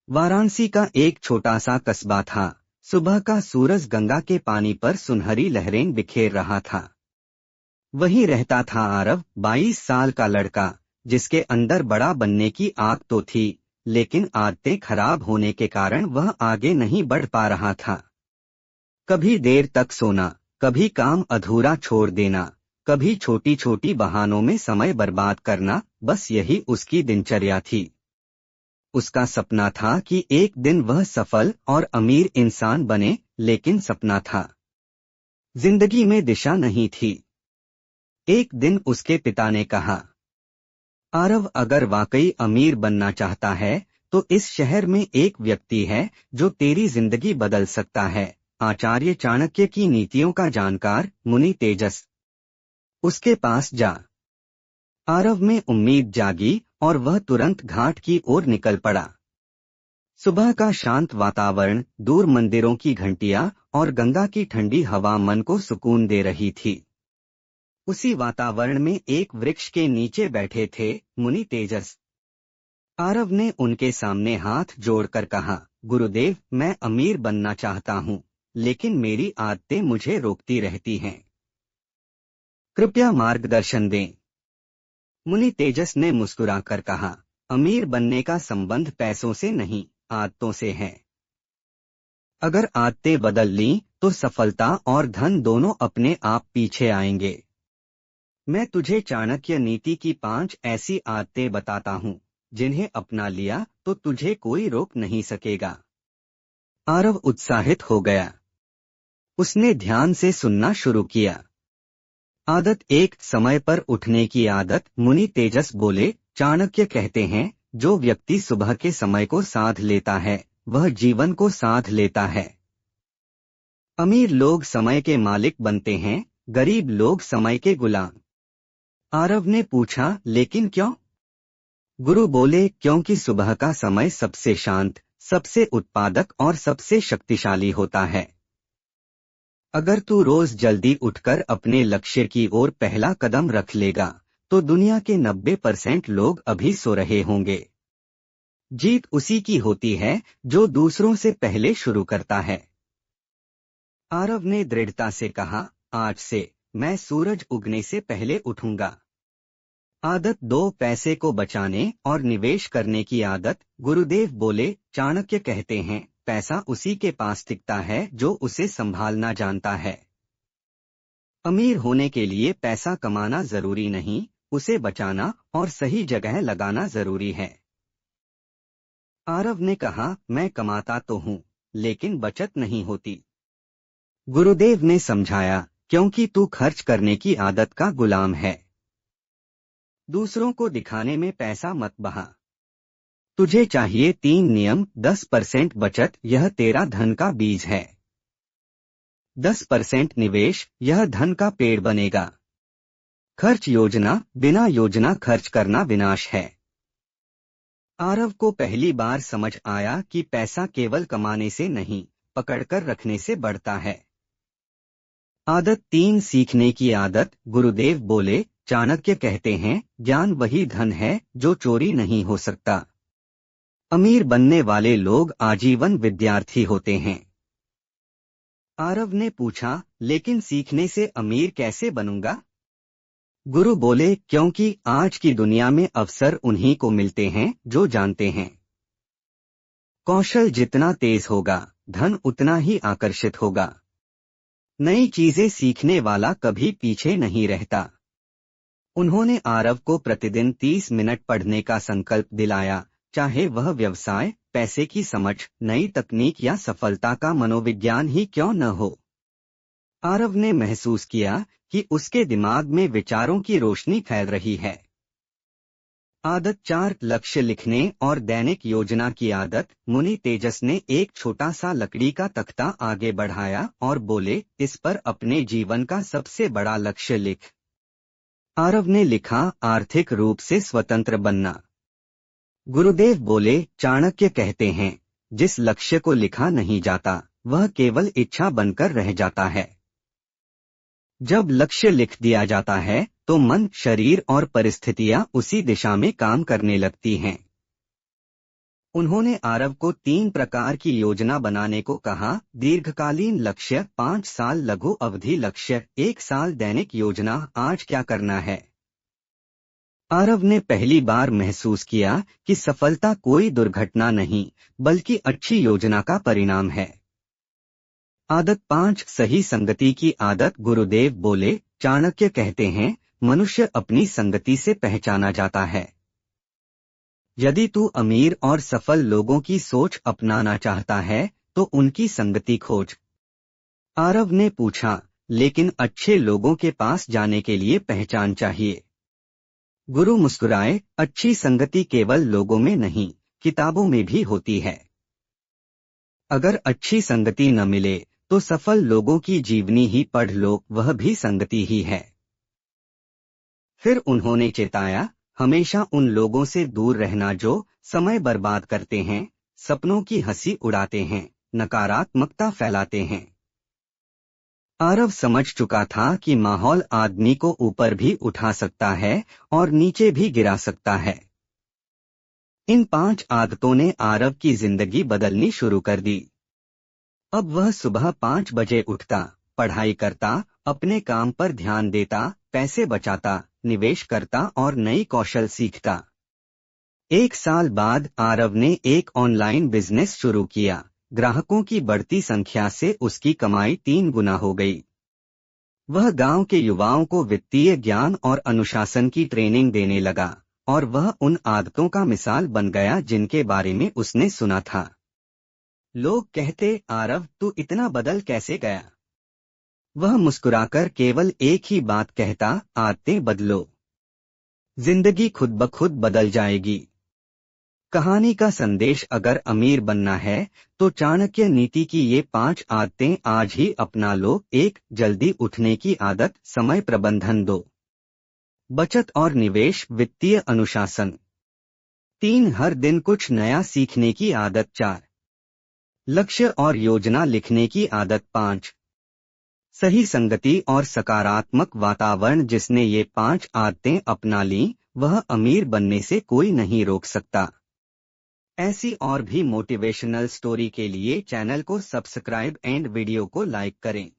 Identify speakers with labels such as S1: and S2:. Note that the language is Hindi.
S1: वाराणसी का एक छोटा सा कस्बा था। सुबह का सूरज गंगा के पानी पर सुनहरी लहरें बिखेर रहा था। वहीं रहता था आरव, 22 साल का लड़का, जिसके अंदर बड़ा बनने की आग तो थी, लेकिन आदतें खराब होने के कारण वह आगे नहीं बढ़ पा रहा था। कभी देर तक सोना, कभी काम अधूरा छोड़ देना, कभी छोटी छोटी बहानों में समय बर्बाद करना, बस यही उसकी दिनचर्या थी। उसका सपना था कि एक दिन वह सफल और अमीर इंसान बने, लेकिन सपना था, जिंदगी में दिशा नहीं थी। एक दिन उसके पिता ने कहा, आरव, अगर वाकई अमीर बनना चाहता है तो इस शहर में एक व्यक्ति है जो तेरी जिंदगी बदल सकता है। आचार्य चाणक्य की नीतियों का जानकार मुनि तेजस। उसके पास जा। आरव में उम्मीद जागी और वह तुरंत घाट की ओर निकल पड़ा। सुबह का शांत वातावरण, दूर मंदिरों की घंटियां और गंगा की ठंडी हवा मन को सुकून दे रही थी। उसी वातावरण में एक वृक्ष के नीचे बैठे थे मुनि तेजस। आरव ने उनके सामने हाथ जोड़कर कहा, गुरुदेव, मैं अमीर बनना चाहता हूँ, लेकिन मेरी आदतें मुझे रोकती रहती हैं। कृपया मार्गदर्शन दें। मुनि तेजस ने मुस्कुराकर कहा, अमीर बनने का संबंध पैसों से नहीं, आदतों से है। अगर आदतें बदल लीं तो सफलता और धन दोनों अपने आप पीछे आएंगे। मैं तुझे चाणक्य नीति की 5 ऐसी आदतें बताता हूँ, जिन्हें अपना लिया तो तुझे कोई रोक नहीं सकेगा। आरव उत्साहित हो गया। उसने ध्यान से सुनना शुरू किया। आदत 1, समय पर उठने की आदत। मुनि तेजस बोले, चाणक्य कहते हैं, जो व्यक्ति सुबह के समय को साध लेता है वह जीवन को साध लेता है। अमीर लोग समय के मालिक बनते हैं, गरीब लोग समय के गुलाम। आरव ने पूछा, लेकिन क्यों? गुरु बोले, क्योंकि सुबह का समय सबसे शांत, सबसे उत्पादक और सबसे शक्तिशाली होता है। अगर तू रोज जल्दी उठकर अपने लक्ष्य की ओर पहला कदम रख लेगा तो दुनिया के 90% लोग अभी सो रहे होंगे। जीत उसी की होती है जो दूसरों से पहले शुरू करता है। आरव ने दृढ़ता से कहा, आज से मैं सूरज उगने से पहले उठूंगा। आदत 2, पैसे को बचाने और निवेश करने की आदत। गुरुदेव बोले, चाणक्य कहते हैं, पैसा उसी के पास टिकता है जो उसे संभालना जानता है। अमीर होने के लिए पैसा कमाना जरूरी नहीं, उसे बचाना और सही जगह लगाना जरूरी है। आरव ने कहा, मैं कमाता तो हूँ, लेकिन बचत नहीं होती। गुरुदेव ने समझाया, क्योंकि तू खर्च करने की आदत का गुलाम है। दूसरों को दिखाने में पैसा मत बहा। तुझे चाहिए 3 नियम। 10% बचत, यह तेरा धन का बीज है। 10% निवेश, यह धन का पेड़ बनेगा। खर्च योजना, बिना योजना खर्च करना विनाश है। आरव को पहली बार समझ आया कि पैसा केवल कमाने से नहीं, पकड़कर रखने से बढ़ता है। आदत 3, सीखने की आदत। गुरुदेव बोले, चाणक्य कहते हैं, ज्ञान वही धन है जो चोरी नहीं हो सकता। अमीर बनने वाले लोग आजीवन विद्यार्थी होते हैं। आरव ने पूछा, लेकिन सीखने से अमीर कैसे बनूंगा? गुरु बोले, क्योंकि आज की दुनिया में अवसर उन्हीं को मिलते हैं जो जानते हैं। कौशल जितना तेज होगा, धन उतना ही आकर्षित होगा। नई चीजें सीखने वाला कभी पीछे नहीं रहता। उन्होंने आरव को प्रतिदिन 30 मिनट पढ़ने का संकल्प दिलाया, चाहे वह व्यवसाय, पैसे की समझ, नई तकनीक या सफलता का मनोविज्ञान ही क्यों न हो। आरव ने महसूस किया कि उसके दिमाग में विचारों की रोशनी फैल रही है। आदत 4, लक्ष्य लिखने और दैनिक योजना की आदत। मुनि तेजस ने एक छोटा सा लकड़ी का तख्ता आगे बढ़ाया और बोले, इस पर अपने जीवन का सबसे बड़ा लक्ष्य लिख। आरव ने लिखा, आर्थिक रूप से स्वतंत्र बनना। गुरुदेव बोले, चाणक्य कहते हैं, जिस लक्ष्य को लिखा नहीं जाता वह केवल इच्छा बनकर रह जाता है। जब लक्ष्य लिख दिया जाता है तो मन, शरीर और परिस्थितियां उसी दिशा में काम करने लगती हैं। उन्होंने आरव को 3 प्रकार की योजना बनाने को कहा। दीर्घकालीन लक्ष्य 5 साल, लघु अवधि लक्ष्य 1 साल, दैनिक योजना आज क्या करना है। आरव ने पहली बार महसूस किया कि सफलता कोई दुर्घटना नहीं बल्कि अच्छी योजना का परिणाम है। आदत 5, सही संगति की आदत। गुरुदेव बोले, चाणक्य कहते हैं, मनुष्य अपनी संगति से पहचाना जाता है। यदि तू अमीर और सफल लोगों की सोच अपनाना चाहता है तो उनकी संगति खोज। आरव ने पूछा, लेकिन अच्छे लोगों के पास जाने के लिए पहचान चाहिए। गुरु मुस्कुराए, अच्छी संगति केवल लोगों में नहीं, किताबों में भी होती है। अगर अच्छी संगति न मिले तो सफल लोगों की जीवनी ही पढ़ लो, वह भी संगति ही है। फिर उन्होंने चेताया, हमेशा उन लोगों से दूर रहना जो समय बर्बाद करते हैं, सपनों की हंसी उड़ाते हैं, नकारात्मकता फैलाते हैं। आरव समझ चुका था कि माहौल आदमी को ऊपर भी उठा सकता है और नीचे भी गिरा सकता है। इन 5 आदतों ने आरव की जिंदगी बदलनी शुरू कर दी। अब वह सुबह 5 बजे उठता, पढ़ाई करता, अपने काम पर ध्यान देता, पैसे बचाता, निवेश करता और नई कौशल सीखता। 1 साल बाद आरव ने एक ऑनलाइन बिजनेस शुरू किया। ग्राहकों की बढ़ती संख्या से उसकी कमाई 3 गुना हो गई। वह गांव के युवाओं को वित्तीय ज्ञान और अनुशासन की ट्रेनिंग देने लगा और वह उन आदतों का मिसाल बन गया जिनके बारे में उसने सुना था। लोग कहते, आरव तू इतना बदल कैसे गया। वह मुस्कुराकर केवल एक ही बात कहता, आदतें बदलो, जिंदगी खुद ब खुद बदल जाएगी। कहानी का संदेश, अगर अमीर बनना है तो चाणक्य नीति की ये 5 आदतें आज ही अपना लो। 1, जल्दी उठने की आदत, समय प्रबंधन। 2, बचत और निवेश, वित्तीय अनुशासन। 3, हर दिन कुछ नया सीखने की आदत। 4, लक्ष्य और योजना लिखने की आदत। 5, सही संगति और सकारात्मक वातावरण। जिसने ये 5 आदतें अपना लीं, वह अमीर बनने से कोई नहीं रोक सकता। ऐसी और भी मोटिवेशनल स्टोरी के लिए चैनल को सब्सक्राइब एंड वीडियो को लाइक करें।